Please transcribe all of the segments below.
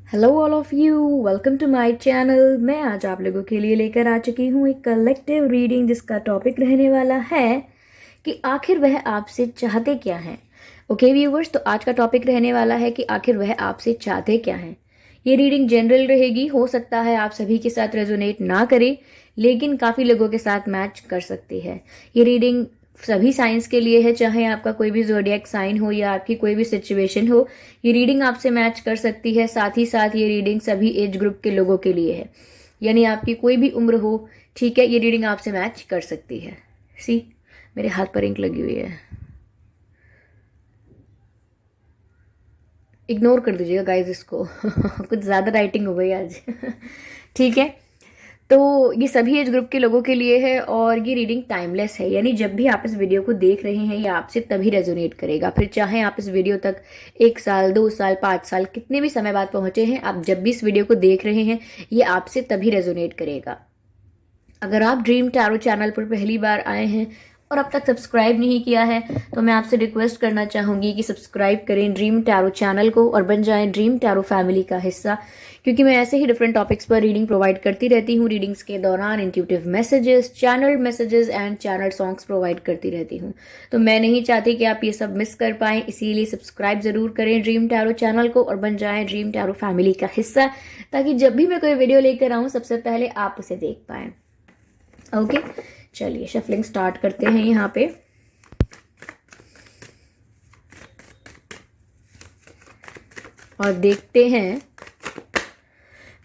Hello all of you, welcome to my channel. मैं आज आप लोगों के लिए लेकर आ चुकी हूँ एक कलेक्टिव रीडिंग जिसका टॉपिक रहने वाला है कि आखिर वह आपसे चाहते क्या हैं। ओके व्यूवर्स, तो आज का टॉपिक रहने वाला है कि आखिर वह आपसे चाहते क्या हैं। ये रीडिंग जनरल रहेगी, हो सकता है आप सभी के साथ रेजोनेट ना करे, लेकिन काफ़ी लोगों के साथ मैच कर सकती है। ये रीडिंग सभी साइंस के लिए है, चाहे आपका कोई भी ज़ोडिएक साइन हो या आपकी कोई भी सिचुएशन हो, ये रीडिंग आपसे मैच कर सकती है। साथ ही साथ ये रीडिंग सभी एज ग्रुप के लोगों के लिए है, यानी आपकी कोई भी उम्र हो, ठीक है, ये रीडिंग आपसे मैच कर सकती है। सी, मेरे हाथ पर इंक लगी हुई है, इग्नोर कर दीजिएगा गाइज इसको कुछ ज़्यादा राइटिंग हो गई आज ठीक है, तो ये सभी एज ग्रुप के लोगों के लिए है और ये रीडिंग टाइमलेस है, यानी जब भी आप इस वीडियो को देख रहे हैं ये आपसे तभी रेजोनेट करेगा। फिर चाहे आप इस वीडियो तक 1 साल, 2 साल, 5 साल, कितने भी समय बाद पहुंचे हैं, आप जब भी इस वीडियो को देख रहे हैं ये आपसे तभी रेजोनेट करेगा। अगर आप ड्रीम टैरो चैनल पर पहली बार आए हैं और अब तक सब्सक्राइब नहीं किया है तो मैं आपसे रिक्वेस्ट करना चाहूँगी कि सब्सक्राइब करें ड्रीम टैरो चैनल को और बन जाएं ड्रीम टैरो फैमिली का हिस्सा, क्योंकि मैं ऐसे ही डिफरेंट टॉपिक्स पर रीडिंग प्रोवाइड करती रहती हूँ। रीडिंग्स के दौरान intuitive messages, channel messages and channel songs provide करती रहती हूँ। तो मैं नहीं चाहती कि आप ये सब मिस कर पाएँ, इसीलिए सब्सक्राइब ज़रूर करें ड्रीम टैरो चैनल को और बन जाएं ड्रीम टैरो फैमिली का हिस्सा, ताकि जब भी मैं कोई वीडियो लेकर आऊँ सबसे पहले आप उसे देख पाएँ। ओके, चलिए शफलिंग स्टार्ट करते हैं यहाँ पे। और देखते हैं,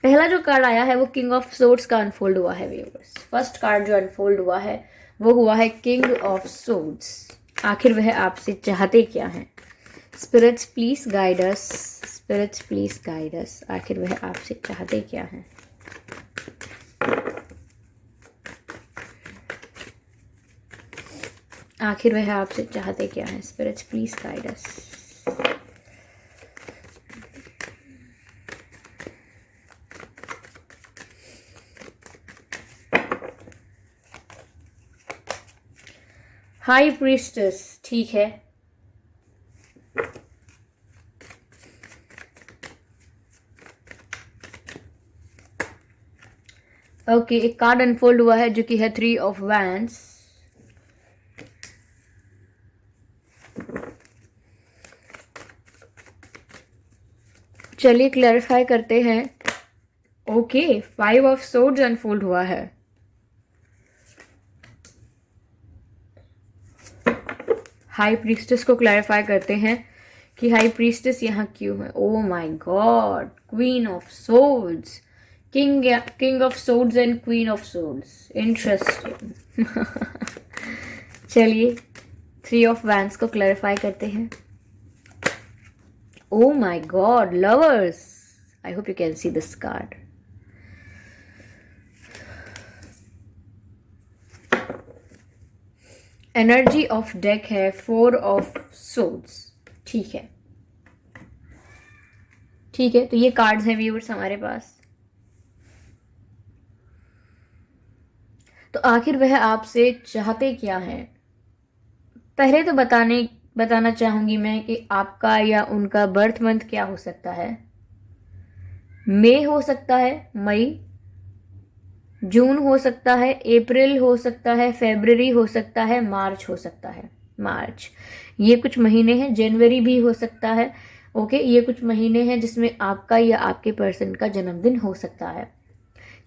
पहला जो कार्ड आया है वो किंग ऑफ सोर्ड्स का अनफोल्ड हुआ है व्यूअर्स। फर्स्ट कार्ड जो अनफोल्ड हुआ है वो हुआ है किंग ऑफ सोर्ड्स। आखिर वह आपसे चाहते क्या हैं? Spirits please guide us, spirits please guide us. आखिर वह आपसे चाहते क्या हैं? आखिर वह आपसे चाहते क्या हैं? Spirits please guide us. High priestess, ठीक है। ओके, एक कार्ड अनफोल्ड हुआ है जो कि है 3 ऑफ वैंड्स। चलिए क्लैरिफाई करते हैं। ओके, 5 ऑफ सोर्ड्स अनफोल्ड हुआ है। हाई प्रीस्टेस को क्लैरिफाई करते हैं कि हाई प्रीस्टेस यहाँ क्यों है। Oh my God, queen of swords, king of swords and queen of swords, interesting चलिए 3 ऑफ वैंड्स को क्लैरिफाई करते हैं। Oh my God, lovers! I hope you can see this card. Energy of deck है 4 of swords. ठीक है, ठीक है, तो ये कार्ड्स हैं व्यूअर्स हमारे पास। तो आखिर वह आपसे चाहते क्या हैं? पहले तो बताना चाहूंगी मैं कि आपका या उनका बर्थ मंथ क्या हो सकता है। मई हो सकता है, मई, जून हो सकता है, अप्रैल हो सकता है, फरवरी हो सकता है, मार्च हो सकता है। मार्च, ये कुछ महीने हैं। जनवरी भी हो सकता है। ओके, ये कुछ महीने हैं जिसमें आपका या आपके पर्सन का जन्मदिन हो सकता है।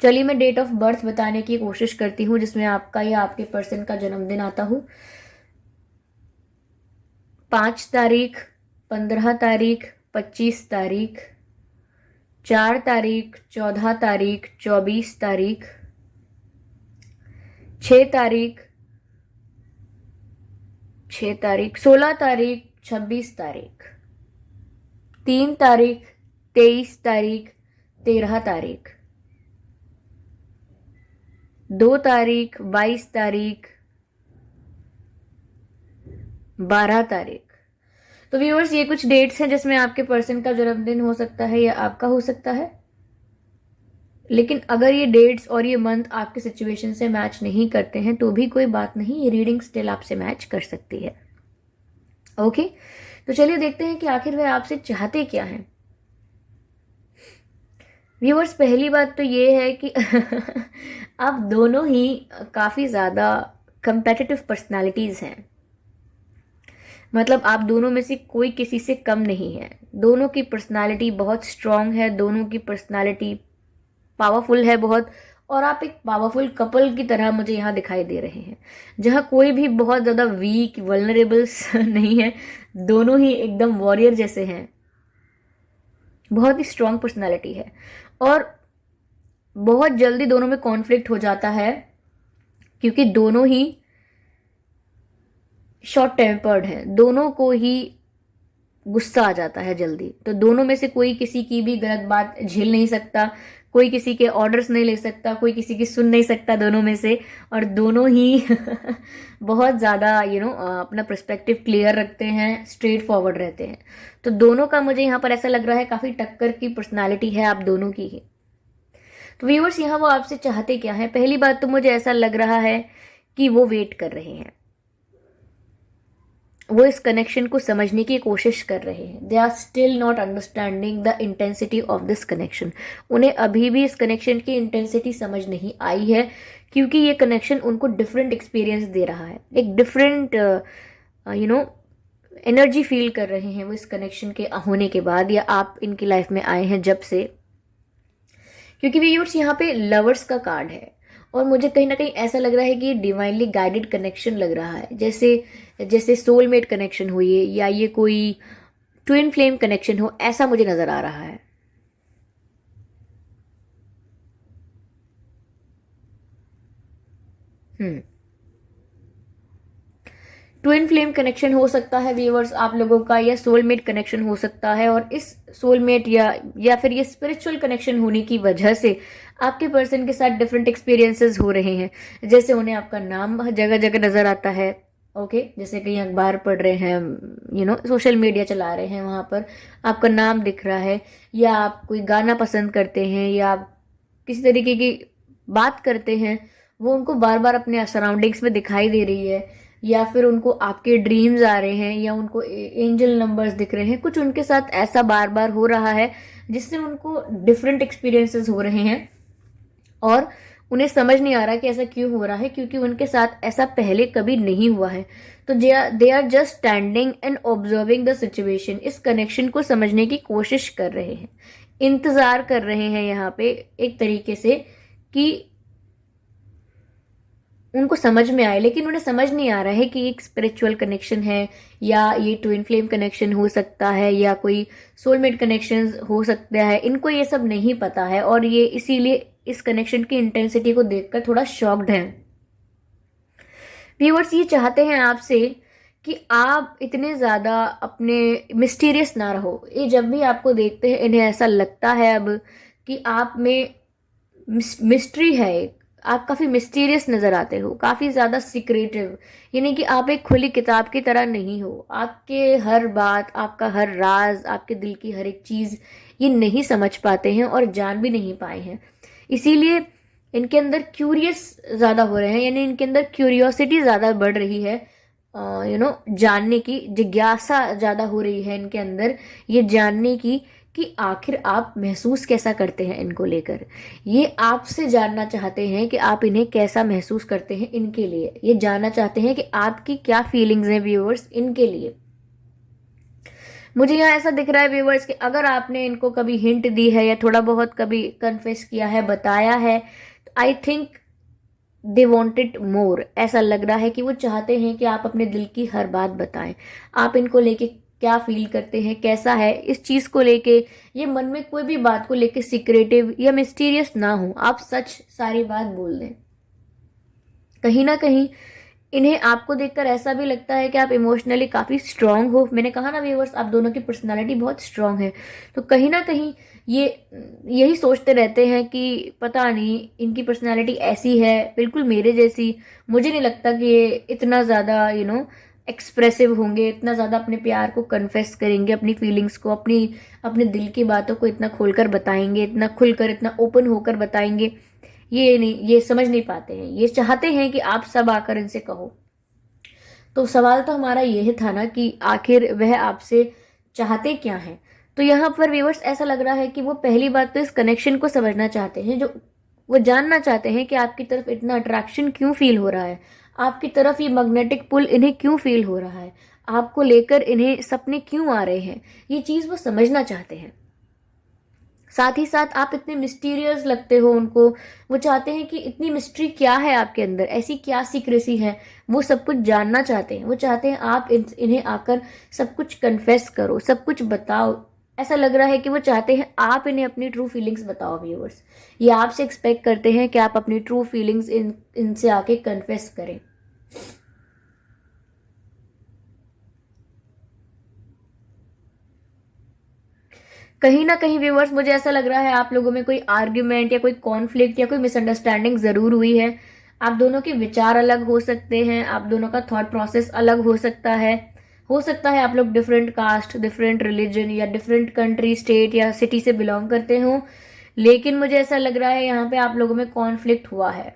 चलिए मैं डेट ऑफ बर्थ बताने की कोशिश करती हूँ जिसमें आपका या आपके पर्सन का जन्मदिन आता हो। 5 तारीख, 15 तारीख, 25 तारीख, 4 तारीख, 14 तारीख, 24 तारीख, 6 तारीख, 16 तारीख, 26 तारीख, 3 तारीख, 23 तारीख, 13 तारीख, 2 तारीख, 22 तारीख, 12 तारीख। तो व्यूअर्स, ये कुछ डेट्स हैं जिसमें आपके पर्सन का जन्मदिन हो सकता है या आपका हो सकता है। लेकिन अगर ये डेट्स और ये मंथ आपके सिचुएशन से मैच नहीं करते हैं तो भी कोई बात नहीं, ये रीडिंग स्टिल आपसे मैच कर सकती है। ओके, तो चलिए देखते हैं कि आखिर वह आपसे चाहते क्या हैं। व्यूअर्स, पहली बात तो ये है कि आप दोनों ही काफ़ी ज़्यादा कंपेटिटिव पर्सनालिटीज़ हैं। मतलब आप दोनों में से कोई किसी से कम नहीं है। दोनों की पर्सनालिटी बहुत स्ट्रांग है, दोनों की पर्सनालिटी पावरफुल है बहुत। और आप एक पावरफुल कपल की तरह मुझे यहाँ दिखाई दे रहे हैं, जहाँ कोई भी बहुत ज़्यादा वीक वल्नरेबल्स नहीं है। दोनों ही एकदम वॉरियर जैसे हैं। बहुत ही स्ट्रांग पर्सनालिटी है और बहुत जल्दी दोनों में कॉन्फ्लिक्ट हो जाता है, क्योंकि दोनों ही शॉर्ट टेम्पर्ड हैं। दोनों को ही गुस्सा आ जाता है जल्दी। तो दोनों में से कोई किसी की भी गलत बात झेल नहीं सकता, कोई किसी के ऑर्डर्स नहीं ले सकता, कोई किसी की सुन नहीं सकता दोनों में से। और दोनों ही बहुत ज़्यादा अपना पर्सपेक्टिव क्लियर रखते हैं, स्ट्रेट फॉरवर्ड रहते हैं। तो दोनों का मुझे यहाँ पर ऐसा लग रहा है काफ़ी टक्कर की पर्सनालिटी है आप दोनों की ही। तो व्यूअर्स, यहाँ वो आपसे चाहते क्या है? पहली बात तो मुझे ऐसा लग रहा है कि वो वेट कर रहे हैं, वो इस कनेक्शन को समझने की कोशिश कर रहे हैं। They are still not understanding the intensity of this connection. उन्हें अभी भी इस कनेक्शन की इंटेंसिटी समझ नहीं आई है, क्योंकि ये कनेक्शन उनको डिफरेंट एक्सपीरियंस दे रहा है। एक डिफरेंट एनर्जी फील कर रहे हैं वो इस कनेक्शन के होने के बाद, या आप इनकी लाइफ में आए हैं जब से। क्योंकि व्यूअर्स, यहाँ पे लवर्स का कार्ड है और मुझे कहीं ना कहीं ऐसा लग रहा है कि डिवाइनली गाइडेड कनेक्शन लग रहा है, जैसे जैसे सोलमेट कनेक्शन हो ये, या ये कोई ट्विन फ्लेम कनेक्शन हो, ऐसा मुझे नजर आ रहा है। ट्विन फ्लेम कनेक्शन हो सकता है व्यूअर्स आप लोगों का, या सोलमेट कनेक्शन हो सकता है। और इस सोलमेट या फिर ये स्पिरिचुअल कनेक्शन होने की वजह से आपके पर्सन के साथ डिफरेंट एक्सपीरियंसेस हो रहे हैं। जैसे उन्हें आपका नाम जगह जगह नजर आता है, ओके जैसे कहीं अखबार पढ़ रहे हैं, सोशल मीडिया चला रहे हैं, वहां पर आपका नाम दिख रहा है। या आप कोई गाना पसंद करते हैं, या आप किसी तरीके की बात करते हैं, वो उनको बार बार अपने सराउंडिंग्स में दिखाई दे रही है। या फिर उनको आपके ड्रीम्स आ रहे हैं, या उनको एंजल नंबर्स दिख रहे हैं। कुछ उनके साथ ऐसा बार बार हो रहा है जिससे उनको डिफरेंट एक्सपीरियंसेस हो रहे हैं, और उन्हें समझ नहीं आ रहा कि ऐसा क्यों हो रहा है, क्योंकि उनके साथ ऐसा पहले कभी नहीं हुआ है। तो they are just standing and observing the situation. इस कनेक्शन को समझने की कोशिश कर रहे हैं, इंतजार कर रहे हैं यहाँ पे एक तरीके से कि उनको समझ में आए। लेकिन उन्हें समझ नहीं आ रहा है कि एक स्पिरिचुअल कनेक्शन है, या ये ट्विन फ्लेम कनेक्शन हो सकता है, या कोई सोलमेट कनेक्शन हो सकता है। इनको ये सब नहीं पता है, और ये इसीलिए इस कनेक्शन की इंटेंसिटी को देखकर थोड़ा शॉक्ड हैं। व्यूअर्स, ये चाहते हैं आपसे कि आप इतने ज़्यादा अपने मिस्टीरियस ना रहो। ये जब भी आपको देखते हैं इन्हें ऐसा लगता है अब कि आप में मिस्ट्री है। आप काफ़ी मिस्टीरियस नज़र आते हो, काफ़ी ज़्यादा सीक्रेटिव। यानी कि आप एक खुली किताब की तरह नहीं हो। आपके हर बात, आपका हर राज, आपके दिल की हर एक चीज़ ये नहीं समझ पाते हैं और जान भी नहीं पाए हैं। इसीलिए इनके अंदर क्यूरियस ज़्यादा हो रहे हैं, यानी इनके अंदर क्यूरियोसिटी ज़्यादा बढ़ रही है। जानने की जिज्ञासा ज़्यादा हो रही है इनके अंदर, ये जानने की कि आखिर आप महसूस कैसा करते हैं इनको लेकर। ये आपसे जानना चाहते हैं कि आप इन्हें कैसा महसूस करते हैं इनके लिए। ये जानना चाहते हैं कि आपकी क्या फीलिंग्स हैं व्यूअर्स इनके लिए। मुझे यहाँ ऐसा दिख रहा है व्यूअर्स कि अगर आपने इनको कभी हिंट दी है, या थोड़ा बहुत कभी कन्फेस किया है, बताया है, I think they wanted more. ऐसा लग रहा है कि वो चाहते हैं कि आप अपने दिल की हर बात बताएं। आप इनको लेके क्या फील करते हैं, कैसा है इस चीज़ को लेके। ये मन में कोई भी बात को लेके सीक्रेटिव या मिस्टीरियस ना हो, आप सच सारी बात बोल दें। कहीं ना कहीं इन्हें आपको देखकर ऐसा भी लगता है कि आप इमोशनली काफ़ी स्ट्रांग हो। मैंने कहा ना व्यूअर्स, आप दोनों की पर्सनालिटी बहुत स्ट्रांग है। तो कहीं ना कहीं ये यही सोचते रहते हैं कि पता नहीं इनकी पर्सनालिटी ऐसी है, बिल्कुल मेरे जैसी। मुझे नहीं लगता कि ये इतना ज़्यादा एक्सप्रेसिव होंगे, इतना ज़्यादा अपने प्यार को कन्फेस करेंगे, अपनी फीलिंग्स को, अपने दिल की बातों को इतना खोलकर बताएंगे, इतना खुलकर, इतना ओपन होकर बताएंगे। ये समझ नहीं पाते हैं। ये चाहते हैं कि आप सब आकर इनसे कहो। तो सवाल तो हमारा यह था ना कि आखिर वह आपसे चाहते क्या हैं। तो यहाँ पर व्यूअर्स ऐसा लग रहा है कि वो पहली बात तो इस कनेक्शन को समझना चाहते हैं, जो वो जानना चाहते हैं कि आपकी तरफ इतना अट्रैक्शन क्यों फील हो रहा है, आपकी तरफ ये मैग्नेटिक पुल इन्हें क्यों फील हो रहा है, आपको लेकर इन्हें सपने क्यों आ रहे हैं, ये चीज़ वो समझना चाहते हैं। साथ ही साथ आप इतने मिस्टीरियस लगते हो उनको, वो चाहते हैं कि इतनी मिस्ट्री क्या है आपके अंदर, ऐसी क्या सीक्रेसी है, वो सब कुछ जानना चाहते हैं। वो चाहते हैं आप इन्हें आकर सब कुछ कन्फेस करो, सब कुछ बताओ। ऐसा लग रहा है कि वो चाहते हैं आप इन्हें अपनी ट्रू फीलिंग्स बताओ व्यूअर्स। ये आपसे एक्सपेक्ट करते हैं कि आप अपनी ट्रू फीलिंग्स इनसे आके कन्फेस करें। कहीं ना कहीं व्यूअर्स मुझे ऐसा लग रहा है आप लोगों में कोई आर्ग्यूमेंट या कोई कॉन्फ्लिक्ट या कोई मिसअंडरस्टैंडिंग जरूर हुई है। आप दोनों के विचार अलग हो सकते हैं, आप दोनों का थॉट प्रोसेस अलग हो सकता है। हो सकता है आप लोग डिफरेंट कास्ट, डिफरेंट रिलीजन या डिफरेंट कंट्री, स्टेट या सिटी से बिलोंग करते हो, लेकिन मुझे ऐसा लग रहा है यहाँ पे आप लोगों में कॉन्फ्लिक्ट हुआ है।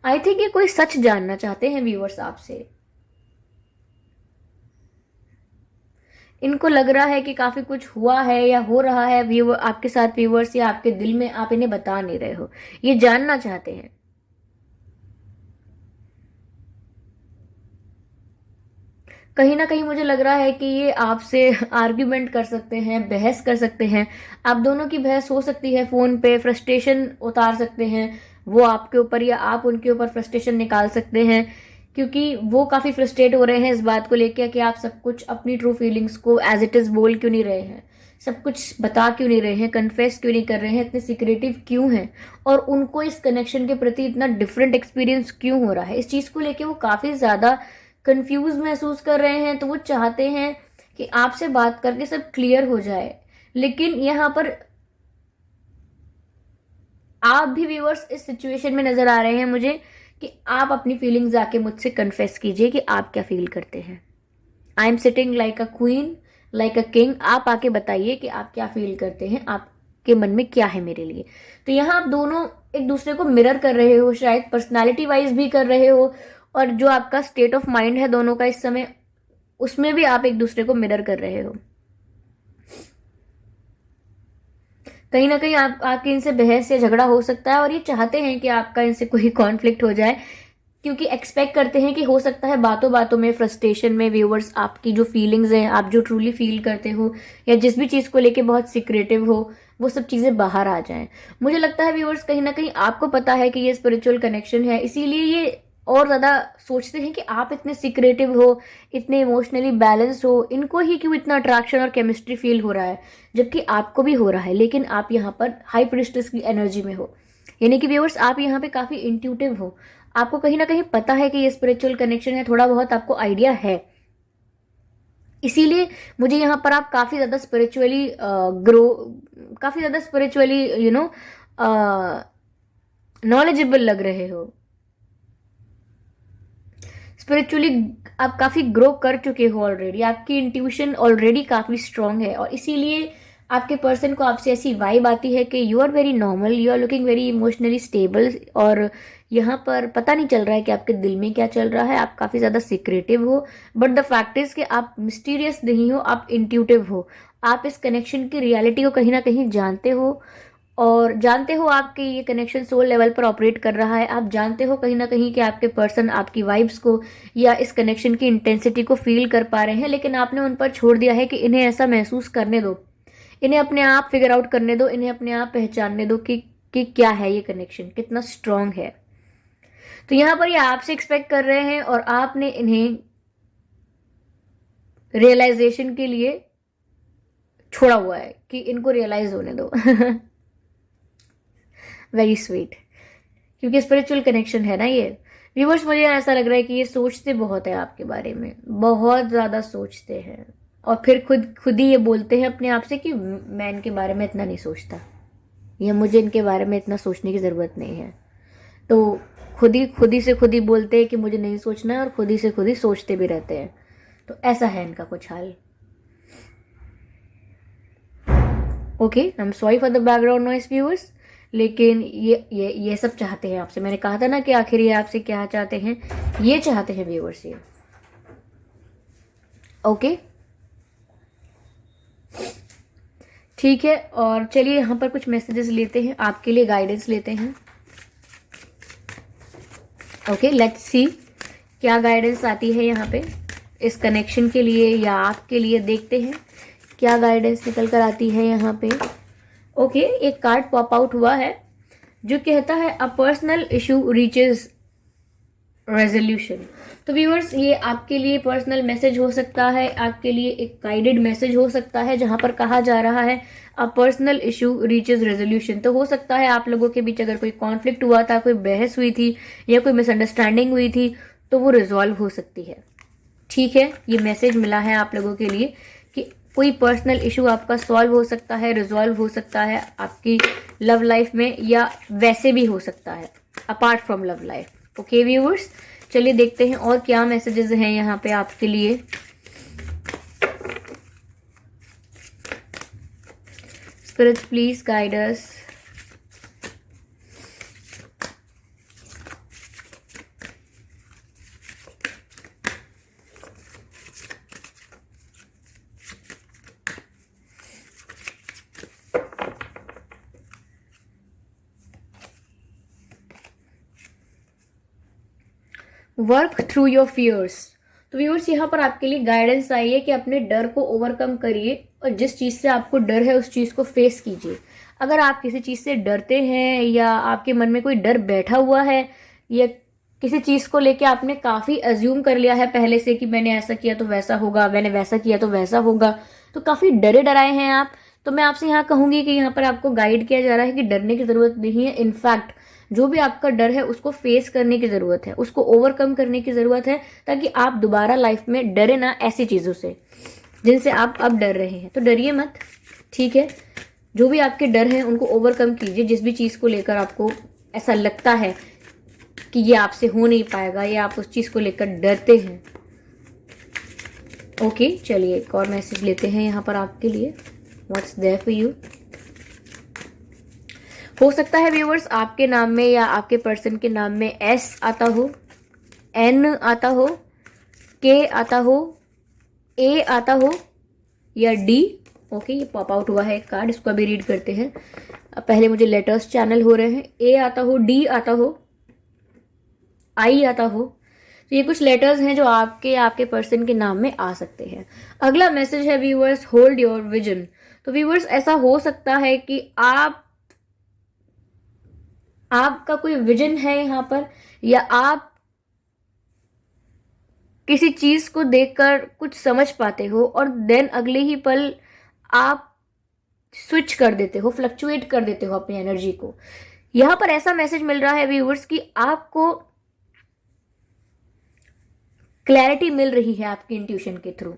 आई थिंक ये कोई सच जानना चाहते हैं व्यूअर्स आपसे। इनको लग रहा है कि काफी कुछ हुआ है या हो रहा है व्यूअर आपके साथ व्यूअर्स, या आपके दिल में आप इन्हें बता नहीं रहे हो, ये जानना चाहते हैं। कहीं ना कहीं मुझे लग रहा है कि ये आपसे आर्ग्यूमेंट कर सकते हैं, बहस कर सकते हैं। आप दोनों की बहस हो सकती है फोन पे, फ्रस्ट्रेशन उतार सकते हैं वो आपके ऊपर या आप उनके ऊपर फ्रस्ट्रेशन निकाल सकते हैं, क्योंकि वो काफी फ्रस्ट्रेट हो रहे हैं इस बात को लेकर कि आप सब कुछ अपनी ट्रू फीलिंग्स को एज इट इज बोल क्यों नहीं रहे हैं, सब कुछ बता क्यों नहीं रहे हैं, कन्फेस क्यों नहीं कर रहे हैं, इतने सीक्रेटिव क्यों हैं, और उनको इस कनेक्शन के प्रति इतना डिफरेंट एक्सपीरियंस क्यों हो रहा है। इस चीज को लेके वो काफी ज्यादा कंफ्यूज महसूस कर रहे हैं। तो वो चाहते हैं कि आपसे बात करके सब क्लियर हो जाए, लेकिन यहाँ पर आप भी व्यूअर्स इस सिचुएशन में नजर आ रहे हैं मुझे कि आप अपनी फीलिंग्स आके मुझसे कन्फेस कीजिए कि आप क्या फील करते हैं। I am sitting like a queen, like a king. आप आके बताइए कि आप क्या फील करते हैं, आपके मन में क्या है मेरे लिए। तो यहाँ आप दोनों एक दूसरे को मिरर कर रहे हो, शायद पर्सनालिटी वाइज भी कर रहे हो, और जो आपका स्टेट ऑफ माइंड है दोनों का इस समय, उसमें भी आप एक दूसरे को मिरर कर रहे हो। कहीं ना कहीं आप आपके इनसे बहस या झगड़ा हो सकता है, और ये चाहते हैं कि आपका इनसे कोई कॉन्फ्लिक्ट हो जाए, क्योंकि एक्सपेक्ट करते हैं कि हो सकता है बातों बातों में, फ्रस्ट्रेशन में व्यूअर्स आपकी जो फीलिंग्स हैं, आप जो ट्रूली फील करते हो या जिस भी चीज़ को लेके बहुत सीक्रेटिव हो, वो सब चीज़ें बाहर आ जाएं। मुझे लगता है व्यूअर्स कहीं ना कहीं आपको पता है कि ये स्पिरिचुअल कनेक्शन है, इसीलिए ये और ज़्यादा सोचते हैं कि आप इतने सीक्रेटिव हो, इतने इमोशनली बैलेंस्ड हो, इनको ही क्यों इतना अट्रैक्शन और केमिस्ट्री फील हो रहा है, जबकि आपको भी हो रहा है, लेकिन आप यहाँ पर हाई प्रिस्टेस की एनर्जी में हो। यानी कि व्यूअर्स आप यहाँ पे काफ़ी इंट्यूटिव हो, आपको कहीं ना कहीं पता है कि ये स्पिरिचुअल कनेक्शन है, थोड़ा बहुत आपको आइडिया है। इसीलिए मुझे यहाँ पर आप काफ़ी ज़्यादा स्पिरिचुअली ग्रो, काफ़ी ज़्यादा स्पिरिचुअली नॉलेजेबल लग रहे हो। स्पिरिचुअली आप काफ़ी ग्रो कर चुके हो ऑलरेडी, आपकी इंट्यूशन ऑलरेडी काफ़ी स्ट्रांग है, और इसीलिए आपके पर्सन को आपसे ऐसी वाइब आती है कि you are very normal, you are looking very emotionally stable, और यहाँ पर पता नहीं चल रहा है कि आपके दिल में क्या चल रहा है। आप काफ़ी ज़्यादा सीक्रेटिव हो, बट द फैक्ट इज कि आप मिस्टीरियस नहीं हो, आप इंट्यूटिव हो। आप इस कनेक्शन की रियलिटी को कहीं ना कहीं जानते हो, और जानते हो आपके ये कनेक्शन सोल लेवल पर ऑपरेट कर रहा है। आप जानते हो कहीं ना कहीं कि आपके पर्सन आपकी वाइब्स को या इस कनेक्शन की इंटेंसिटी को फील कर पा रहे हैं, लेकिन आपने उन पर छोड़ दिया है कि इन्हें ऐसा महसूस करने दो, इन्हें अपने आप फिगर आउट करने दो, इन्हें अपने आप पहचानने दो कि क्या है ये कनेक्शन, कितना स्ट्रांग है। तो यहाँ पर ये आपसे एक्सपेक्ट कर रहे हैं, और आपने इन्हें रियलाइजेशन के लिए छोड़ा हुआ है कि इनको रियलाइज होने दो। वेरी स्वीट, क्योंकि स्पिरिचुअल कनेक्शन है ना ये। व्यूवर्स मुझे ऐसा लग रहा है कि ये सोचते बहुत है आपके बारे में, बहुत ज़्यादा सोचते हैं, और फिर खुद खुद ही ये बोलते हैं अपने आप से कि मैं इनके बारे में इतना नहीं सोचता, या मुझे इनके बारे में इतना सोचने की ज़रूरत नहीं है। तो खुद ही से खुद ही बोलते हैं कि मुझे नहीं सोचना है, और खुद ही से खुद ही सोचते भी रहते हैं। तो ऐसा है इनका कुछ हाल। Okay, I am sorry for the background noise viewers. लेकिन ये सब चाहते हैं आपसे। मैंने कहा था ना कि आखिर ये आपसे क्या चाहते हैं, ये चाहते हैं व्यूअर्स ये। ओके, ठीक है। और चलिए यहाँ पर कुछ मैसेजेस लेते हैं, आपके लिए गाइडेंस लेते हैं। ओके, लेट्स सी क्या गाइडेंस आती है यहाँ पे इस कनेक्शन के लिए या आपके लिए। देखते हैं क्या गाइडेंस निकल कर आती है यहाँ पे। ओके, एक कार्ड पॉप आउट हुआ है जो कहता है a personal issue reaches resolution. तो व्यूअर्स, ये आपके लिए पर्सनल मैसेज हो सकता है, आपके लिए एक गाइडेड मैसेज हो सकता है, जहां पर कहा जा रहा है a personal issue reaches resolution. तो हो सकता है आप लोगों के बीच अगर कोई कॉन्फ्लिक्ट हुआ था, कोई बहस हुई थी या कोई मिसअंडरस्टैंडिंग हुई थी, तो वो रिजॉल्व हो सकती है। ठीक है, ये मैसेज मिला है आप लोगों के लिए कि कोई पर्सनल इशू आपका सॉल्व हो सकता है, रिजॉल्व हो सकता है आपकी लव लाइफ में, या वैसे भी हो सकता है apart from love life. Okay viewers, चलिए देखते हैं और क्या मैसेजेस हैं यहाँ पे आपके लिए। Spirits please guide us. Work through your fears. तो व्यूअर्स, यहाँ पर आपके लिए गाइडेंस आई है कि अपने डर को ओवरकम करिए और जिस चीज़ से आपको डर है उस चीज़ को फेस कीजिए। अगर आप किसी चीज़ से डरते हैं या आपके मन में कोई डर बैठा हुआ है या किसी चीज़ को लेके आपने काफ़ी अज्यूम कर लिया है पहले से कि मैंने ऐसा किया तो वैसा होगा, मैंने वैसा किया तो वैसा होगा, तो काफ़ी डरे डराए हैं आप, तो मैं आपसे यहाँ कहूँगी कि यहाँ पर आपको गाइड किया जा रहा है कि डरने की ज़रूरत नहीं है। इनफैक्ट जो भी आपका डर है उसको फेस करने की ज़रूरत है, उसको ओवरकम करने की ज़रूरत है, ताकि आप दोबारा लाइफ में डरे ना ऐसी चीज़ों से जिनसे आप अब डर रहे हैं। तो डरिए मत, ठीक है। जो भी आपके डर हैं उनको ओवरकम कीजिए। जिस भी चीज़ को लेकर आपको ऐसा लगता है कि ये आपसे हो नहीं पाएगा या आप उस चीज़ को लेकर डरते हैं। ओके, चलिए एक और मैसेज लेते हैं यहाँ पर आपके लिए। What's there for you. हो सकता है व्यूअर्स आपके नाम में या आपके पर्सन के नाम में एस आता हो, एन आता हो, के आता हो, ए आता हो या डी। ओके, ये पॉप आउट हुआ है एक कार्ड, इसको अभी रीड करते हैं। पहले मुझे लेटर्स चैनल हो रहे हैं। ए आता हो, डी आता हो, आई आता हो। तो ये कुछ लेटर्स हैं जो आपके पर्सन के नाम में आ सकते हैं। अगला मैसेज है व्यूअर्स, होल्ड योर विजन। तो व्यूअर्स, ऐसा हो सकता है कि आपका कोई विजन है यहाँ पर, या आप किसी चीज को देखकर कुछ समझ पाते हो और देन अगले ही पल आप स्विच कर देते हो, फ्लक्चुएट कर देते हो अपनी एनर्जी को। यहां पर ऐसा मैसेज मिल रहा है व्यूअर्स कि आपको क्लैरिटी मिल रही है आपकी इंट्यूशन के थ्रू।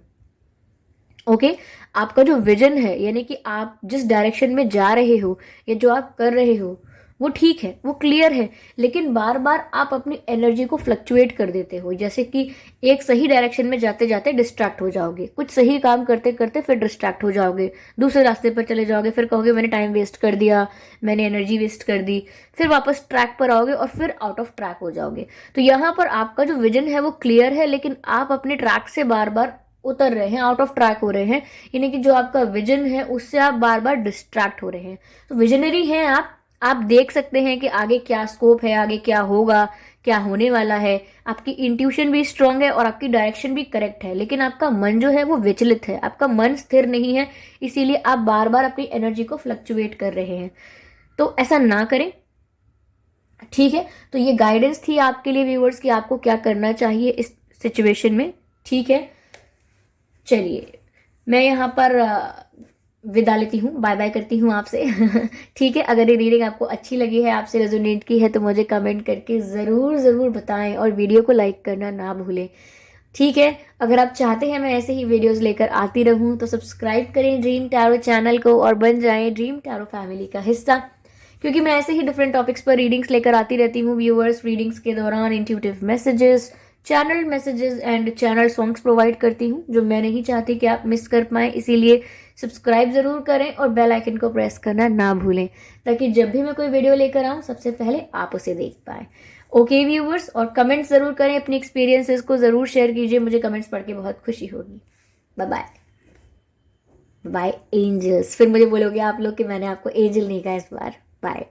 ओके, आपका जो विजन है, यानी कि आप जिस डायरेक्शन में जा रहे हो या जो आप कर रहे हो वो ठीक है, वो क्लियर है, लेकिन बार बार आप अपनी एनर्जी को फ्लक्चुएट कर देते हो। जैसे कि एक सही डायरेक्शन में जाते जाते डिस्ट्रैक्ट हो जाओगे, कुछ सही काम करते करते फिर डिस्ट्रैक्ट हो जाओगे, दूसरे रास्ते पर चले जाओगे, फिर कहोगे मैंने टाइम वेस्ट कर दिया, मैंने एनर्जी वेस्ट कर दी, फिर वापस ट्रैक पर आओगे और फिर आउट ऑफ ट्रैक हो जाओगे। तो यहाँ पर आपका जो विजन है वो क्लियर है, लेकिन आप अपने ट्रैक से बार बार उतर रहे हैं, आउट ऑफ ट्रैक हो रहे हैं। यानी कि जो आपका विजन है उससे आप बार बार डिस्ट्रैक्ट हो रहे हैं। तो विजनरी हैं आप देख सकते हैं कि आगे क्या स्कोप है, आगे क्या होगा, क्या होने वाला है। आपकी इंट्यूशन भी स्ट्रांग है और आपकी डायरेक्शन भी करेक्ट है, लेकिन आपका मन जो है वो विचलित है, आपका मन स्थिर नहीं है, इसीलिए आप बार बार अपनी एनर्जी को फ्लक्चुएट कर रहे हैं। तो ऐसा ना करें, ठीक है। तो ये गाइडेंस थी आपके लिए व्यूअर्स कि आपको क्या करना चाहिए इस सिचुएशन में, ठीक है। चलिए मैं यहाँ पर विदा लेती हूँ, बाय बाय करती हूँ आपसे ठीक है। अगर ये रीडिंग आपको अच्छी लगी है, आपसे रेजोनेट की है, तो मुझे कमेंट करके ज़रूर बताएं और वीडियो को लाइक करना ना भूलें, ठीक है। अगर आप चाहते हैं मैं ऐसे ही वीडियोस लेकर आती रहूं तो सब्सक्राइब करें ड्रीम टैरो चैनल को और बन जाएं ड्रीम टैरो फैमिली का हिस्सा, क्योंकि मैं ऐसे ही डिफरेंट टॉपिक्स पर रीडिंग्स लेकर आती रहती हूँ व्यूअर्स। रीडिंग्स के दौरान intuitive messages, channel messages and channel songs provide करती हूँ जो मैं नहीं चाहती कि आप मिस कर पाएँ, इसीलिए सब्सक्राइब ज़रूर करें और बेल आइकन को प्रेस करना ना भूलें, ताकि जब भी मैं कोई वीडियो लेकर आऊँ सबसे पहले आप उसे देख पाएँ। ओके व्यूवर्स, और कमेंट्स ज़रूर करें, अपनी एक्सपीरियंसेस को ज़रूर शेयर कीजिए, मुझे कमेंट्स पढ़ के बहुत खुशी होगी। Bye bye. Bye angels. फिर मुझे बोलोगे आप लोग कि मैंने आपको एंजल नहीं कहा इस बार। बाय।